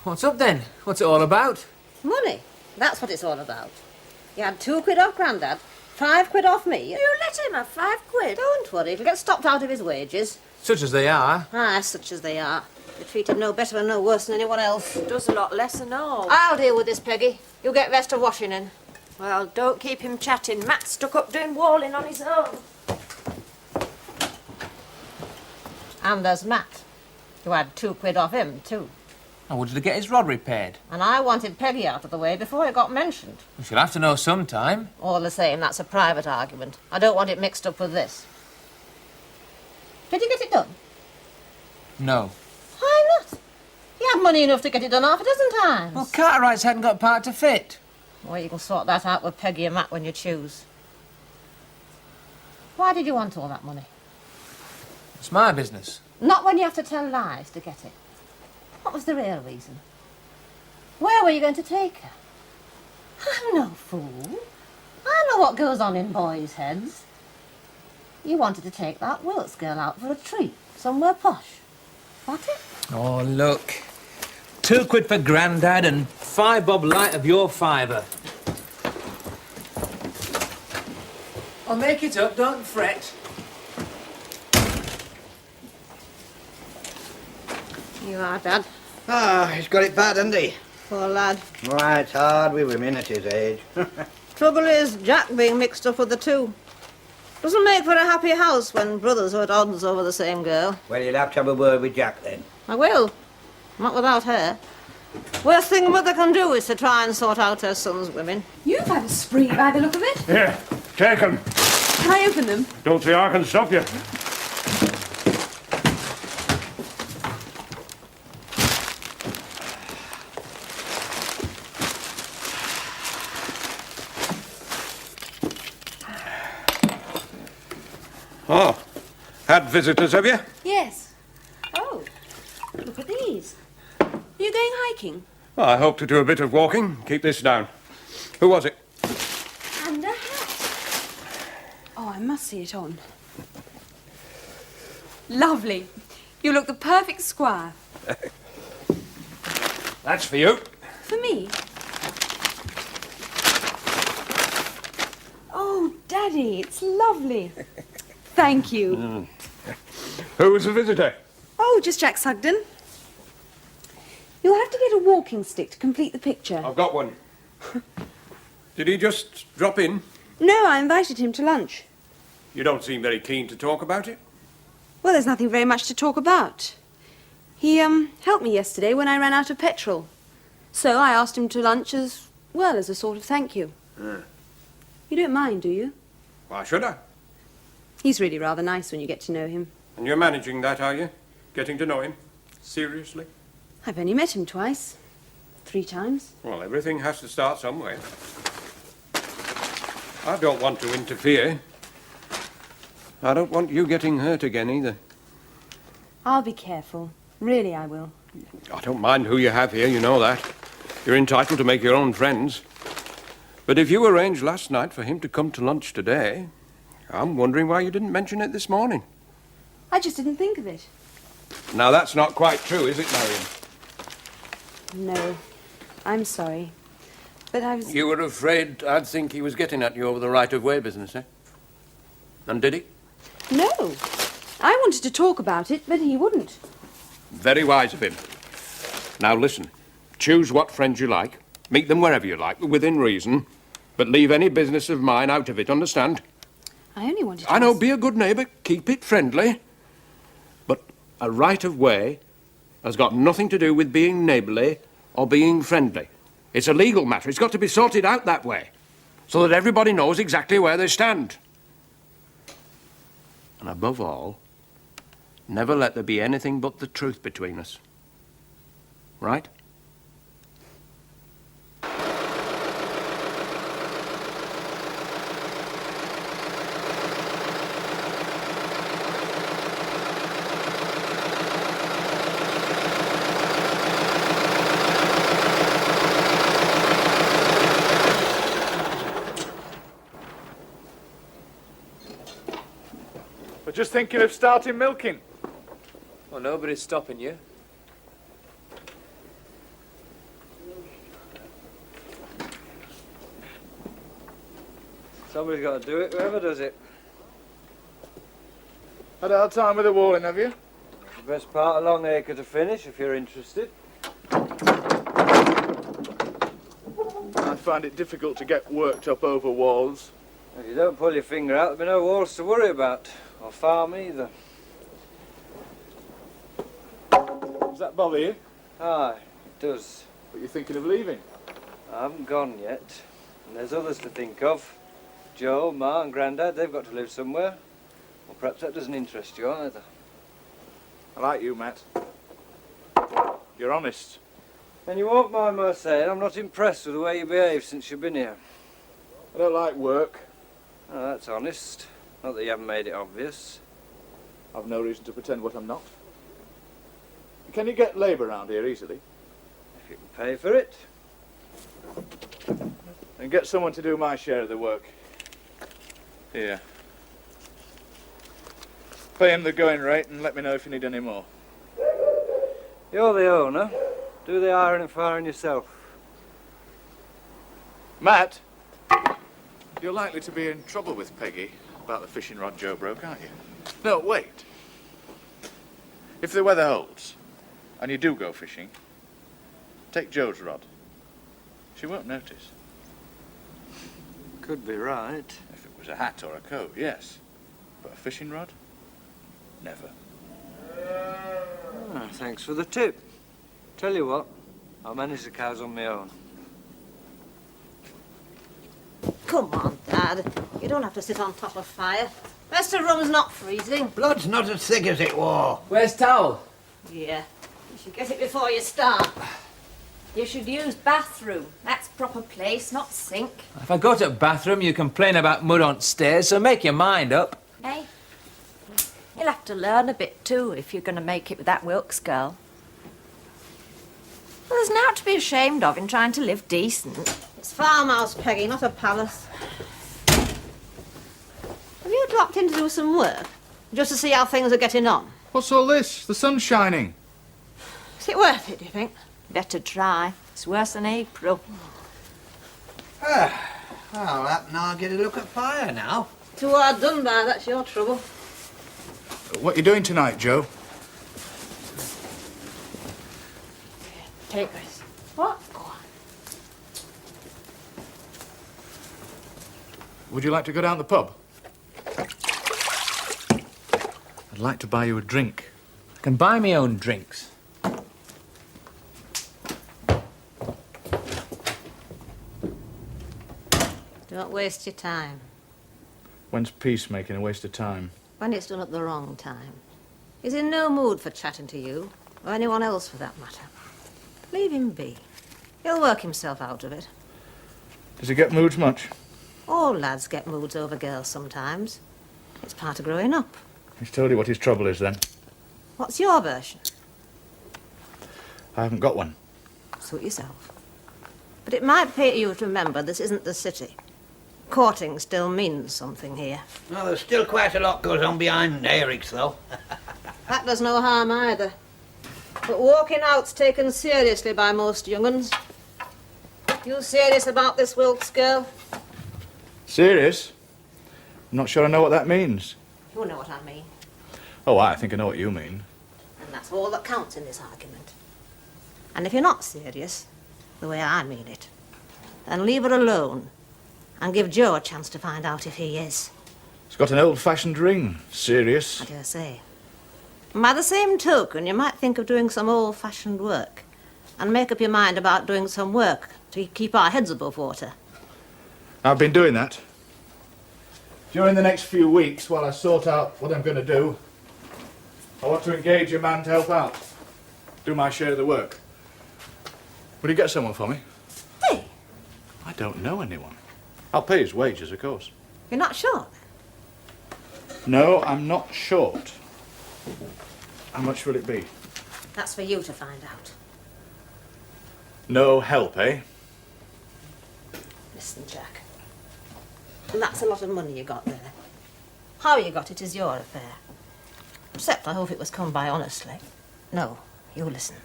What's up then? What's it all about? Money. That's what it's all about. You had £2 off Grandad, £5 off me. You let him have £5? Don't worry, it'll get stopped out of his wages. Such as they are. Ah, such as they are. They treat him no better and no worse than anyone else. Does a lot less than all. I'll deal with this, Peggy. You get rest of washing in. Well, don't keep him chatting. Matt's stuck up doing walling on his own. And there's Matt, who had £2 off him, too. I wanted to get his rod repaired. And I wanted Peggy out of the way before it got mentioned. We shall have to know sometime. All the same, that's a private argument. I don't want it mixed up with this. Did you get it done? No. Why not? You had money enough to get it done half a dozen times. Well, Cartwrights hadn't got part to fit. Well, you can sort that out with Peggy and Matt when you choose. Why did you want all that money? It's my business. Not when you have to tell lies to get it. What was the real reason? Where were you going to take her? I'm no fool. I know what goes on in boys' heads. You wanted to take that Wilks girl out for a treat, somewhere posh. What it? Oh, look. £2 for Grandad and 5 bob light of your fiver. I'll make it up, don't fret. You are, Dad. Ah, he's got it bad, hasn't he? Poor lad. Why, it's hard with women at his age. Trouble is, Jack being mixed up with the two. Doesn't make for a happy house when brothers are at odds over the same girl. Well, you'll have to have a word with Jack, then. I will. Not without her. Worst thing a mother can do is to try and sort out her son's women. You've had a spree by the look of it. Here, take 'em. Can I open them? Don't see I can stop you. Oh, had visitors, have you? Yes. Oh, look at these. Are you going hiking? Well, I hope to do a bit of walking. Keep this down. Who was it? And a hat. Oh, I must see it on. Lovely. You look the perfect squire. That's for you. For me? Oh, Daddy, it's lovely. Thank you. Who was the visitor? Oh, just Jack Sugden. You'll have to get a walking stick to complete the picture. I've got one. Did he just drop in? No, I invited him to lunch. You don't seem very keen to talk about it. Well, there's nothing very much to talk about. He, helped me yesterday when I ran out of petrol. So I asked him to lunch as well as a sort of thank you. You don't mind, do you? Why should I? He's really rather nice when you get to know him. And you're managing that, are you? Getting to know him? Seriously? I've only met him twice. 3 times. Well, everything has to start somewhere. I don't want to interfere. I don't want you getting hurt again, either. I'll be careful. Really, I will. I don't mind who you have here, you know that. You're entitled to make your own friends. But if you arranged last night for him to come to lunch today, I'm wondering why you didn't mention it this morning. I just didn't think of it. Now, that's not quite true, is it, Marion? No. I'm sorry. But I was... You were afraid I'd think he was getting at you over the right-of-way business, eh? And did he? No. I wanted to talk about it, but he wouldn't. Very wise of him. Now, listen. Choose what friends you like. Meet them wherever you like, within reason. But leave any business of mine out of it, understand? I only wanted to... I know, be a good neighbour. Keep it friendly. But a right-of-way has got nothing to do with being neighbourly or being friendly. It's a legal matter. It's got to be sorted out that way, so that everybody knows exactly where they stand. And above all, never let there be anything but the truth between us. Right? We're just thinking of starting milking. Well, nobody's stopping you. Somebody's got to do it, whoever does it. Had a hard time with the walling, have you? The best part of Long Acre to finish, if you're interested. I find it difficult to get worked up over walls. If you don't pull your finger out, there'll be no walls to worry about. Or farm either. Does that bother you? Aye, it does. But you're thinking of leaving? I haven't gone yet. And there's others to think of. Joe, Ma and Grandad, they've got to live somewhere. Well, perhaps that doesn't interest you either. I like you, Matt. You're honest. And you won't mind my saying I'm not impressed with the way you behave since you've been here. I don't like work. Oh, that's honest. Not that you haven't made it obvious. I've no reason to pretend what I'm not. Can you get labour around here easily? If you can pay for it. And get someone to do my share of the work. Here. Pay him the going rate and let me know if you need any more. You're the owner. Do the iron and firing yourself. Matt, you're likely to be in trouble with Peggy about the fishing rod Joe broke, aren't you? No, wait. If the weather holds, and you do go fishing, take Joe's rod. She won't notice. Could be right. If it was a hat or a coat, yes. But a fishing rod? Never. Ah, thanks for the tip. Tell you what, I'll manage the cows on my own. Come on, Dad. You don't have to sit on top of fire. Rest of rum's not freezing. Blood's not as thick as it were. Where's towel? Yeah. You should get it before you start. You should use bathroom. That's proper place, not sink. If I go to bathroom, you complain about mud on stairs, so make your mind up. Eh? You'll have to learn a bit too if you're going to make it with that Wilks girl. Well, there's naught to be ashamed of in trying to live decent. It's farmhouse, Peggy, not a palace. Have you dropped in to do some work? Just to see how things are getting on? What's all this? The sun's shining. Is it worth it, do you think? Better try. It's worse than April. Well, I'll have to get a look at fire now. Too hard done by, that's your trouble. What are you doing tonight, Joe? Take this. What? Go on. Would you like to go down the pub? I'd like to buy you a drink. I can buy me own drinks. Don't waste your time. When's peacemaking a waste of time? When it's done at the wrong time. He's in no mood for chatting to you, or anyone else for that matter. Leave him be. He'll work himself out of it. Does he get moods much? All lads get moods over girls sometimes. It's part of growing up. He's told you what his trouble is, then. What's your version? I haven't got one. Suit yourself. But it might pay you to remember this isn't the city. Courting still means something here. No, there's still quite a lot goes on behind Eric's, though. That does no harm either. But walking out's taken seriously by most young uns. You serious about this Wilks girl? Serious? I'm not sure I know what that means. You know what I mean. Oh, I think I know what you mean. And that's all that counts in this argument. And if you're not serious, the way I mean it, then leave her alone and give Joe a chance to find out if he is. He's got an old-fashioned ring. Serious. I dare say. And by the same token, you might think of doing some old-fashioned work and make up your mind about doing some work to keep our heads above water. I've been doing that. During the next few weeks, while I sort out what I'm going to do, I want to engage a man to help out. Do my share of the work. Will you get someone for me? Hey, I don't know anyone. I'll pay his wages, of course. you're not sure? No, I'm not short. How much will it be? That's for you to find out. No help, eh? Listen, Jack. And that's a lot of money you got there. How you got it is your affair. Except I hope it was come by honestly. No, you listen.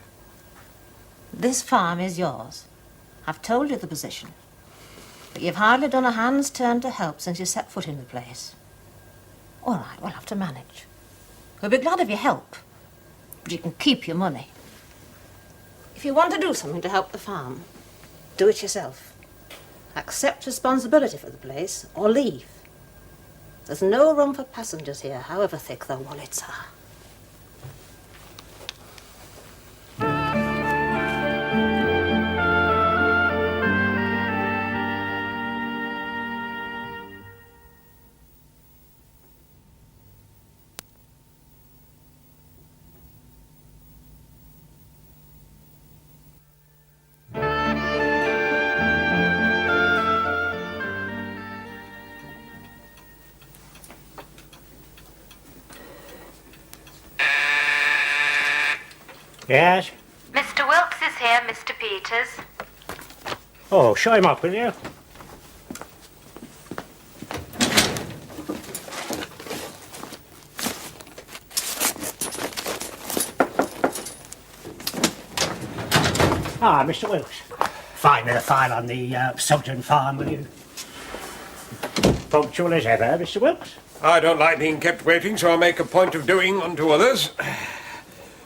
This farm is yours. I've told you the position. But you've hardly done a hand's turn to help since you set foot in the place. All right, we'll have to manage. We'll be glad of your help, but you can keep your money. If you want to do something to help the farm, do it yourself. Accept responsibility for the place, or leave. There's no room for passengers here, however thick their wallets are. Yes? Mr. Wilks is here, Mr. Peters. Oh, show him up, will you? Ah, Mr. Wilks. Find me the file on the Sugden farm, will you? Punctual as ever, Mr. Wilks. I don't like being kept waiting, so I make a point of doing unto others.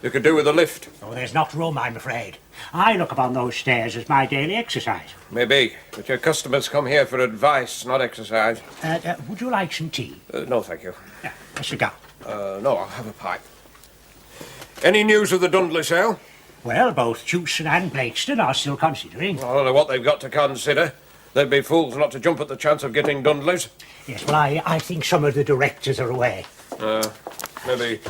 You could do with a lift. Oh, there's not room, I'm afraid. I look upon those stairs as my daily exercise. Maybe, but your customers come here for advice, not exercise. Would you like some tea? No, thank you. A cigar? No, I'll have a pipe. Any news of the Dundley sale? Well, both Jewson and Blakeston are still considering. I don't know what they've got to consider. They'd be fools not to jump at the chance of getting Dundleys. Yes, well, I think some of the directors are away. Maybe.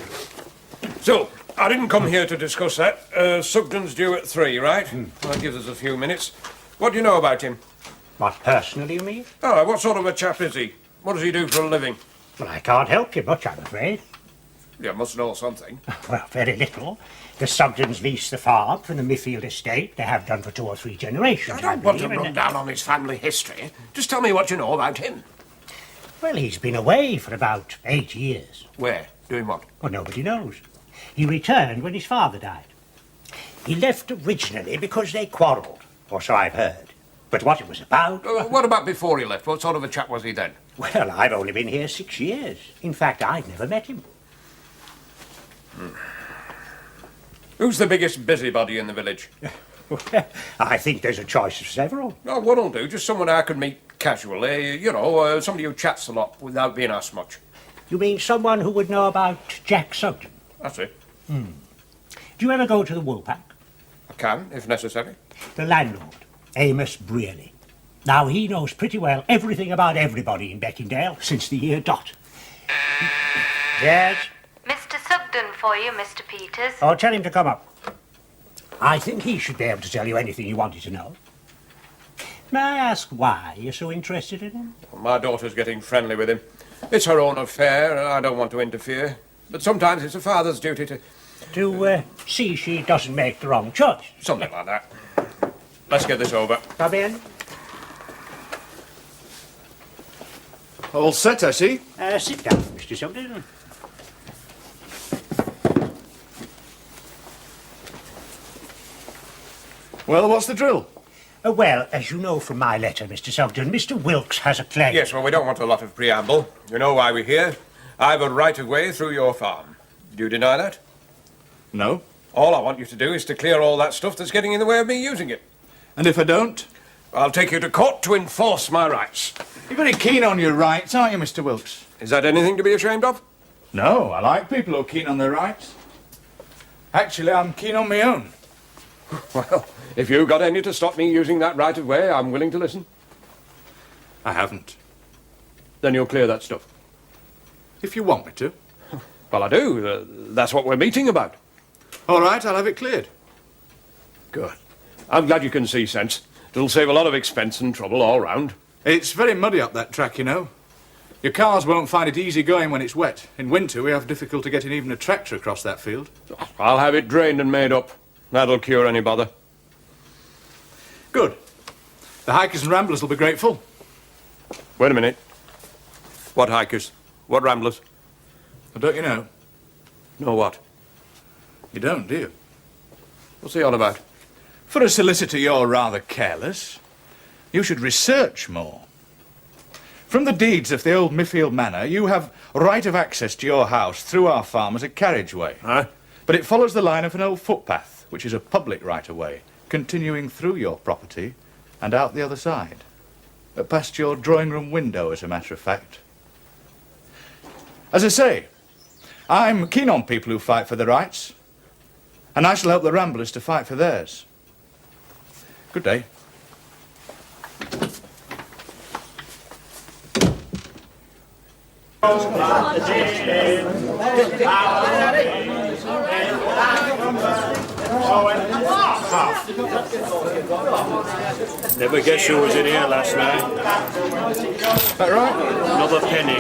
So, I didn't come here to discuss that. Sugden's due at 3, right? That gives us a few minutes. What do you know about him? What, personally, you mean? Oh, what sort of a chap is he? What does he do for a living? Well, I can't help you much, I'm afraid. You must know something. Well, very little. The Sugdens lease the farm from the Mayfield estate. They have done for 2 or 3 generations. I don't want to run down on his family history. Just tell me what you know about him. Well, he's been away for about 8 years. Where? Doing what? Well, nobody knows. He returned when his father died. He left originally because they quarrelled, or so I've heard. But what it was about... What about before he left? What sort of a chap was he then? Well, I've only been here 6 years. In fact, I've never met him. Who's the biggest busybody in the village? I think there's a choice of several. Oh, what'll do? Just someone I could meet casually. Somebody who chats a lot without being asked much. You mean someone who would know about Jack Sugden? That's it. Do you ever go to the Woolpack? I can, if necessary. The landlord, Amos Brearley. Now, he knows pretty well everything about everybody in Beckingdale since the year dot. Yes? Mr. Sugden for you, Mr. Peters. Oh, tell him to come up. I think he should be able to tell you anything you wanted to know. May I ask why you're so interested in him? Well, my daughter's getting friendly with him. It's her own affair, and I don't want to interfere. But sometimes it's a father's duty to... To see she doesn't make the wrong choice. Something like that. Let's get this over. Come in. All set, I see. Sit down, Mr. Sugden. Well, what's the drill? Well, as you know from my letter, Mr. Sugden, Mr. Wilks has a claim. Yes, well, we don't want a lot of preamble. You know why we're here. I've a right-of-way through your farm. Do you deny that? No. All I want you to do is to clear all that stuff that's getting in the way of me using it. And if I don't? I'll take you to court to enforce my rights. You're very keen on your rights, aren't you, Mr. Wilks? Is that anything to be ashamed of? No, I like people who are keen on their rights. Actually, I'm keen on my own. Well, if you've got any to stop me using that right-of-way, I'm willing to listen. I haven't. Then you'll clear that stuff. If you want me to. Well, I do. That's what we're meeting about. All right, I'll have it cleared. Good. I'm glad you can see sense. It'll save a lot of expense and trouble all round. It's very muddy up that track, you know. Your cars won't find it easy going when it's wet. In winter, we have difficulty getting even a tractor across that field. I'll have it drained and made up. That'll cure any bother. Good. The hikers and ramblers will be grateful. Wait a minute. What hikers? What ramblers? Well, don't you know? No what? You don't, do you? What's he on about? For a solicitor, you're rather careless. You should research more. From the deeds of the old Miffield Manor, you have right of access to your house through our farm as a carriageway. Aye. But it follows the line of an old footpath, which is a public right-of-way, continuing through your property and out the other side. Past your drawing-room window, as a matter of fact. As I say, I'm keen on people who fight for their rights, and I shall help the Ramblers to fight for theirs. Good day. Never guess who was in here last night. That right? Another penny.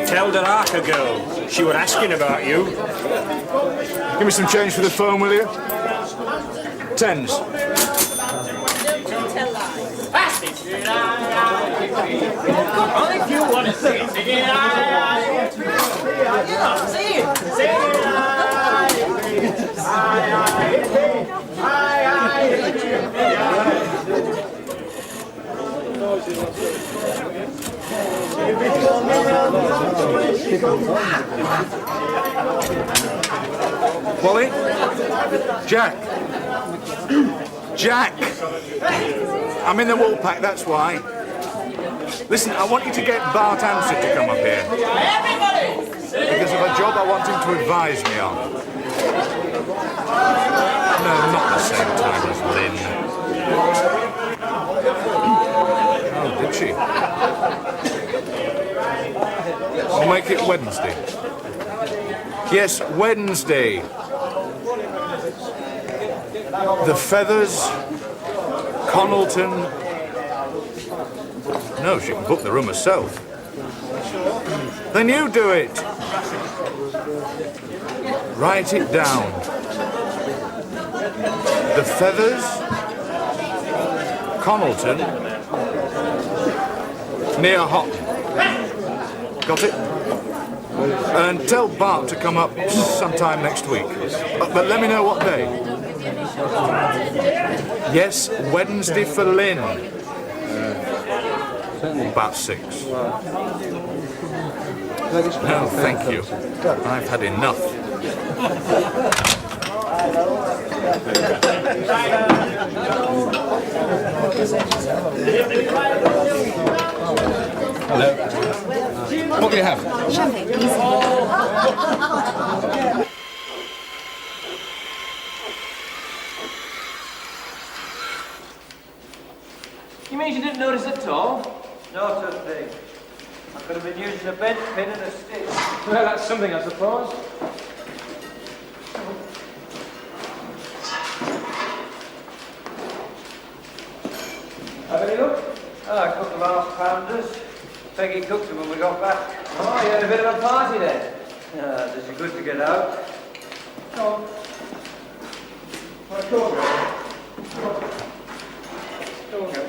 Tell the Arca girl. She was asking about you. Give me some change for the phone, will you? Tens. Only if you want to see it. Wally? Jack? Jack! I'm in the wool pack, that's why. Listen, I want you to get Bart Ansett to come up here. Because of a job I want him to advise me on. No, not the same time as Lynn. Oh, did she? I'll make it Wednesday. Yes, Wednesday. The Feathers, Connelton. No, she can book the room herself. Then you do it. Write it down. The Feathers, Connelton, near Houghton. Got it? And tell Bart to come up sometime next week. But let me know what day. Yes, Wednesday for Lynn. About 6. No, thank you. I've had enough. Hello. What do you have? Champagne, please. You mean you didn't notice at all? Not a thing. I could have been using a bent pin and a stick. Well, that's something, I suppose. Have any look? Oh, a couple of half-pounders. Peggy cooked them when we got back. Oh, you had a bit of a party then? Ah, does it good to get out? Come on. Go on, go.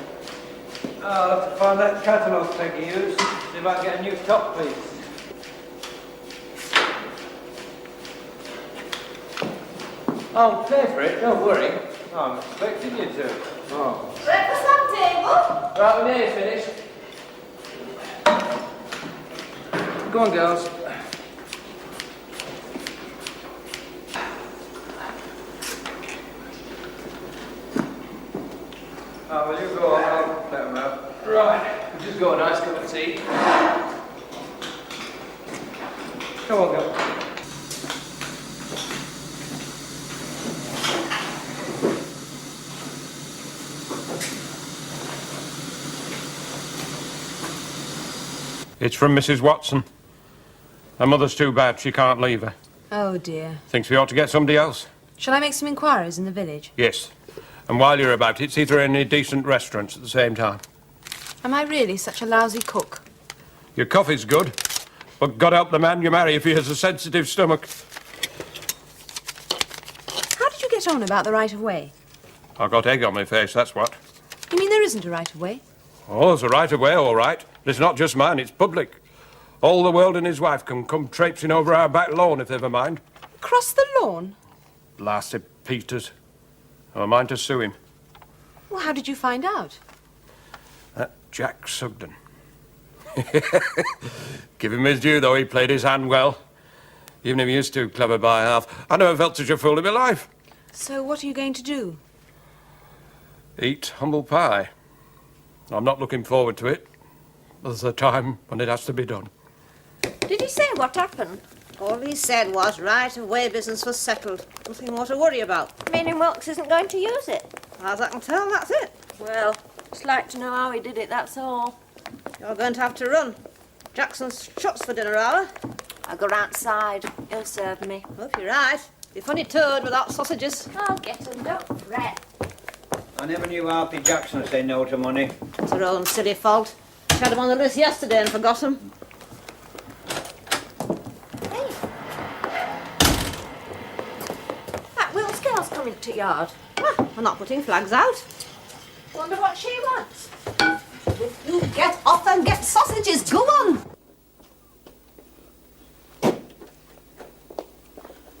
I'll have to find that catalogue Peggy used. See if I can get a new top piece. I'll pay for it, don't worry. Oh, I'm expecting you to. Oh. Breakfast on table? Right, we're nearly finished. Go on, girls. Oh, will you go on? I'll let them out. Right, we'll just go a nice cup of tea. Come on, girl. It's from Mrs. Watson. Her mother's too bad, she can't leave her. Oh, dear. Thinks we ought to get somebody else. Shall I make some inquiries in the village? Yes. And while you're about it, see if there are any decent restaurants at the same time. Am I really such a lousy cook? Your coffee's good, but God help the man you marry if he has a sensitive stomach. How did you get on about the right-of-way? I got egg on my face, that's what. You mean there isn't a right-of-way? Oh, there's a right-of-way, all right. But it's not just mine, it's public. All the world and his wife can come traipsing over our back lawn if they've a mind. Cross the lawn? Blasted Peters. I've a mind to sue him. Well, how did you find out? That Jack Sugden. Give him his due, though. He played his hand well. Even if he is too clever by half. I never felt such a fool in my life. So what are you going to do? Eat humble pie. I'm not looking forward to it. There's a time when it has to be done. Did he say what happened? All he said was right away business was settled. Nothing more to worry about. Meaning Wilks isn't going to use it? As I can tell, that's it. Well, just like to know how he did it, that's all. You're going to have to run. Jackson's shuts for dinner hour. I'll go outside. He'll serve me. Well, if you're right. Be funny toad without sausages. I'll get 'em, don't fret. I never knew Harpy Jackson would say no to money. It's her own silly fault. She had him on the list yesterday and forgot him. Hey. That Wilks girl's coming to yard. Ah, we're not putting flags out. Wonder what she wants. If you get off and get sausages, go on.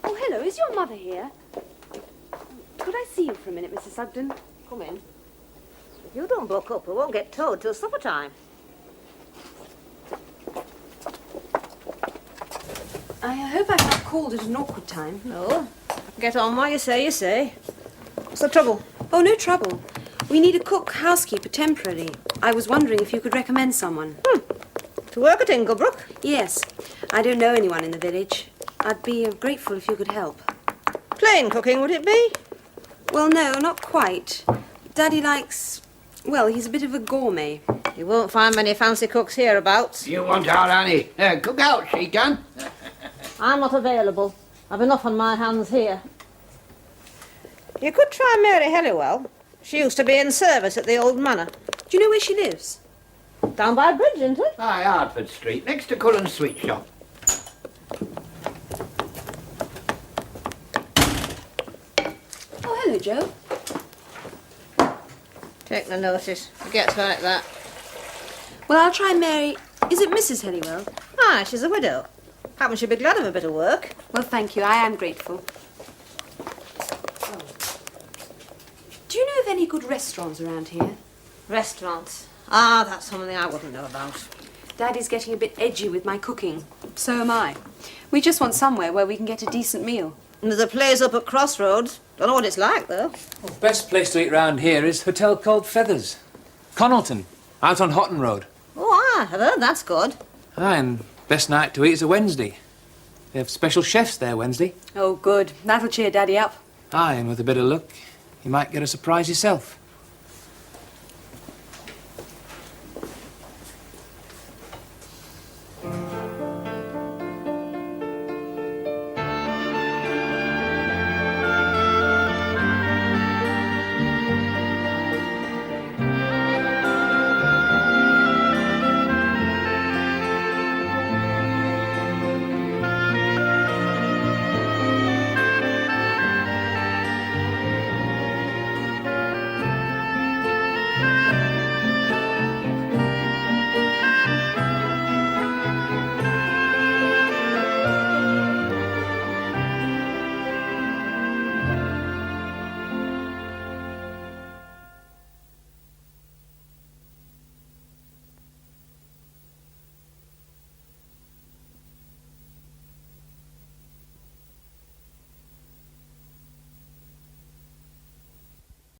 Oh, hello, is your mother here? Could I see you for a minute, Mrs. Sugden? Come in. If you don't buck up, we won't get towed till supper time. I hope I've not called at an awkward time. No. Get on while you say. What's the trouble? Oh, no trouble. We need a cook, housekeeper, temporarily. I was wondering if you could recommend someone. To work at Inglebrook? Yes. I don't know anyone in the village. I'd be grateful if you could help. Plain cooking, would it be? Well, no, not quite. Daddy likes... Well, he's a bit of a gourmet. You won't find many fancy cooks hereabouts. You want our Annie? Cook out, she can. I'm not available. I've enough on my hands here. You could try Mary Helliwell. She used to be in service at the old manor. Do you know where she lives? Down by a bridge, isn't it? Aye, Hartford Street, next to Cullen's sweet shop. Oh, hello, Joe. Take no notice. It gets like that. Well, I'll try Mary... Is it Mrs. Helliwell? Ah, she's a widow. Happen she'd be glad of a bit of work. Well, thank you. I am grateful. Do you know of any good restaurants around here? Restaurants. Ah, that's something I wouldn't know about. Daddy's getting a bit edgy with my cooking. So am I. We just want somewhere where we can get a decent meal. And there's a place up at Crossroads. Don't know what it's like, though. Well, best place to eat round here is Hotel called Feathers. Connalton, out on Houghton Road. Oh, I've heard that's good. Aye, and best night to eat is a Wednesday. They have special chefs there Wednesday. Oh, good. That'll cheer Daddy up. Aye, and with a bit of luck, you might get a surprise yourself.